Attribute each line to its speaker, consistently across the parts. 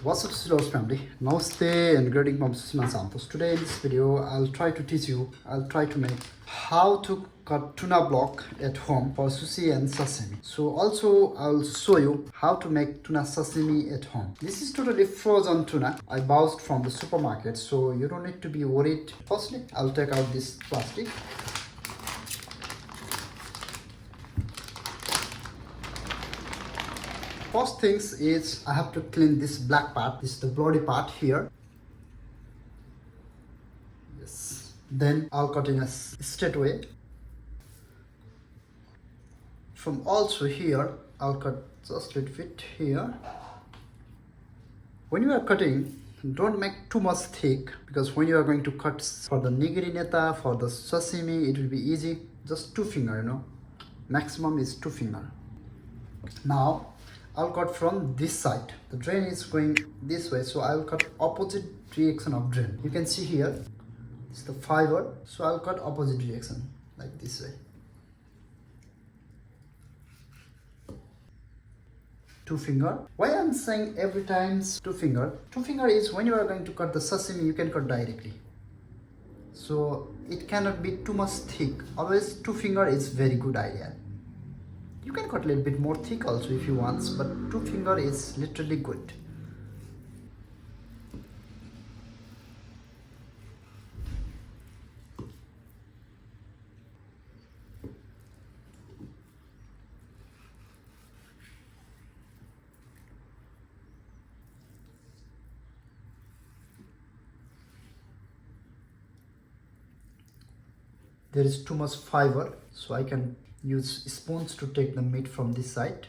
Speaker 1: What's up, Sushi family? Namaste and greeting from Sushi Man Santosh. Today in this video, I'll try to make how to cut tuna block at home for sushi and sashimi. So also I'll show you how to make tuna sashimi at home. This is totally frozen tuna I bought from the supermarket, so you don't need to be worried. Firstly, I'll take out this plastic. First things is I have to clean this black part, this is the bloody part here. Yes. Then I'll cut in a straight way. From also here, I'll cut just a little bit here. When you are cutting, don't make too much thick, because when you are going to cut for the nigiri neta, for the sashimi, it will be easy. Just 2 finger, maximum is 2 finger. Now I'll cut from this side. The drain is going this way, so I'll cut opposite direction of drain. You can see here, it's the fiber, so I'll cut opposite direction, like this way. 2 finger. Why I'm saying every time 2 finger? 2 finger is when you are going to cut the sashimi, you can cut directly. So it cannot be too much thick. Always 2 finger is very good idea. You can cut a little bit more thick also if you want, but 2 finger is literally good. There is too much fiber, so I can use spoons to take the meat from this side.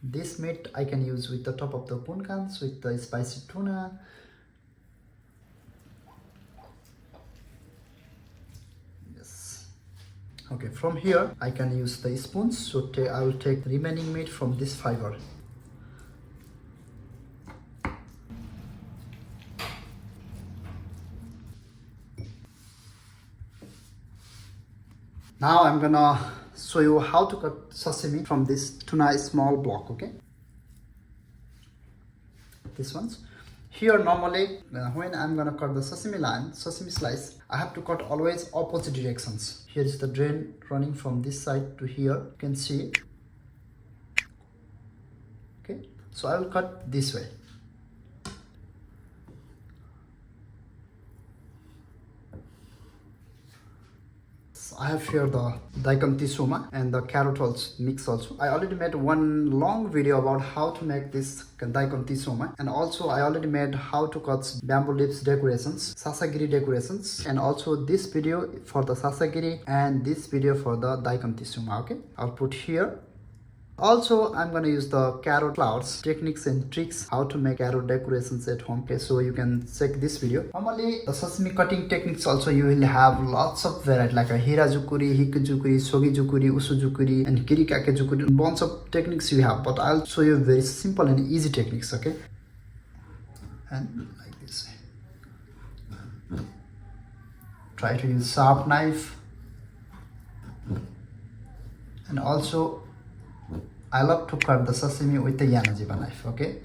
Speaker 1: This meat I can use with the top of the puncans, with the spicy tuna. Yes. Okay, from here I can use the spoons, so I will take the remaining meat from this fiber. Now I'm gonna show you how to cut sashimi from this tuna small block, okay? This ones. Here normally, when I'm gonna cut the sashimi slice, I have to cut always opposite directions. Here is the drain running from this side to here, you can see. Okay, so I will cut this way. I have here the daikon tisuma and the carrot mix also. I already made one long video about how to make this daikon tisuma, and also I already made how to cut bamboo leaves decorations, sasagiri decorations, and also this video for the sasagiri and this video for the daikon tisuma. Okay, I'll put here. Also, I'm gonna use the carrot flowers, techniques and tricks how to make carrot decorations at home. Okay, so you can check this video. Normally, the sashimi cutting techniques also you will have lots of variety, like a hirajukuri, hikujukuri, sogijukuri, usujukuri, and kirikake-jukuri. Bunch of techniques you have, but I'll show you very simple and easy techniques. Okay, and like this way. Try to use sharp knife, and also I love to cut the sashimi with the Yanajiba knife, okay?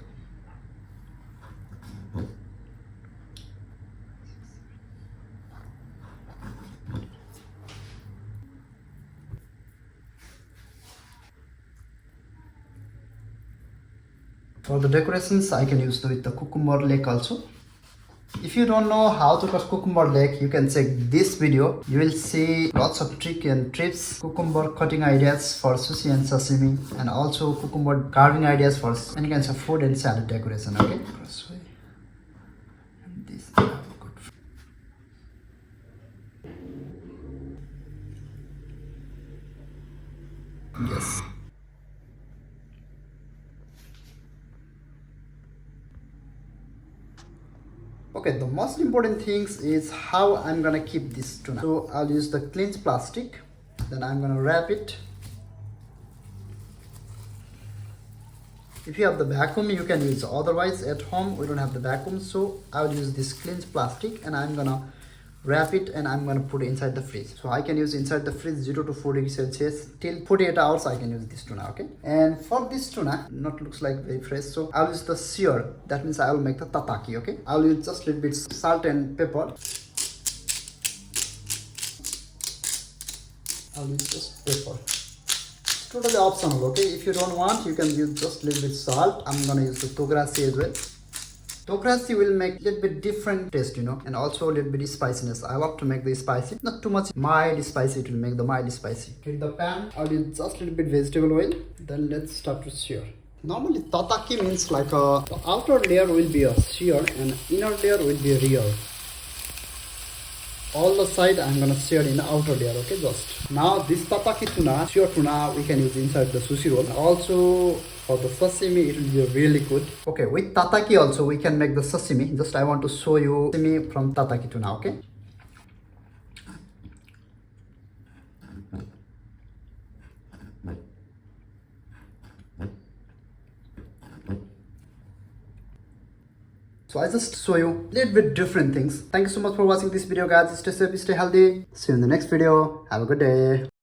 Speaker 1: For the decorations, I can use with the cucumber leg also. If you don't know how to cut cucumber leg, you can check this video. You will see lots of tricks and tips, cucumber cutting ideas for sushi and sashimi, and also cucumber carving ideas for any kinds of food and salad decoration. Okay. And this I have got. Yes. Okay, the most important things is how I'm gonna keep this tuna. So I'll use the cleansed plastic, then I'm gonna wrap it. If you have the vacuum, you can use. Otherwise, at home we don't have the vacuum, so I'll use this cleansed plastic, and I'm gonna wrap it and I'm gonna put it inside the fridge. So I can use inside the fridge 0 to 4 degrees Celsius till 48 hours. I can use this tuna. Okay, and for this tuna, not looks like very fresh, so I'll use the sear. That means I will make the tataki. Okay, I'll use just a little bit salt and pepper. I'll use just pepper. It's totally optional. Okay, if you don't want, you can use just a little bit salt. I'm gonna use the togarashi as well. Togarashi will make a little bit different taste, you know, and also a little bit spiciness. I love to make the spicy, not too much mild spicy. It will make the mild spicy. Heat the pan. I'll use just a little bit vegetable oil. Then let's start to sear. Normally tataki means like the outer layer will be a sear and inner layer will be a real. All the side I'm gonna sear in the outer layer. Okay, just now this tataki tuna, sear tuna, we can use inside the sushi roll. Also for the sashimi, it will be really good. Okay, with tataki also we can make the sashimi. Just I want to show you sashimi from tataki tuna. Okay. So I just show you a little bit different things. Thank you so much for watching this video, guys. Stay safe, stay healthy. See you in the next video. Have a good day.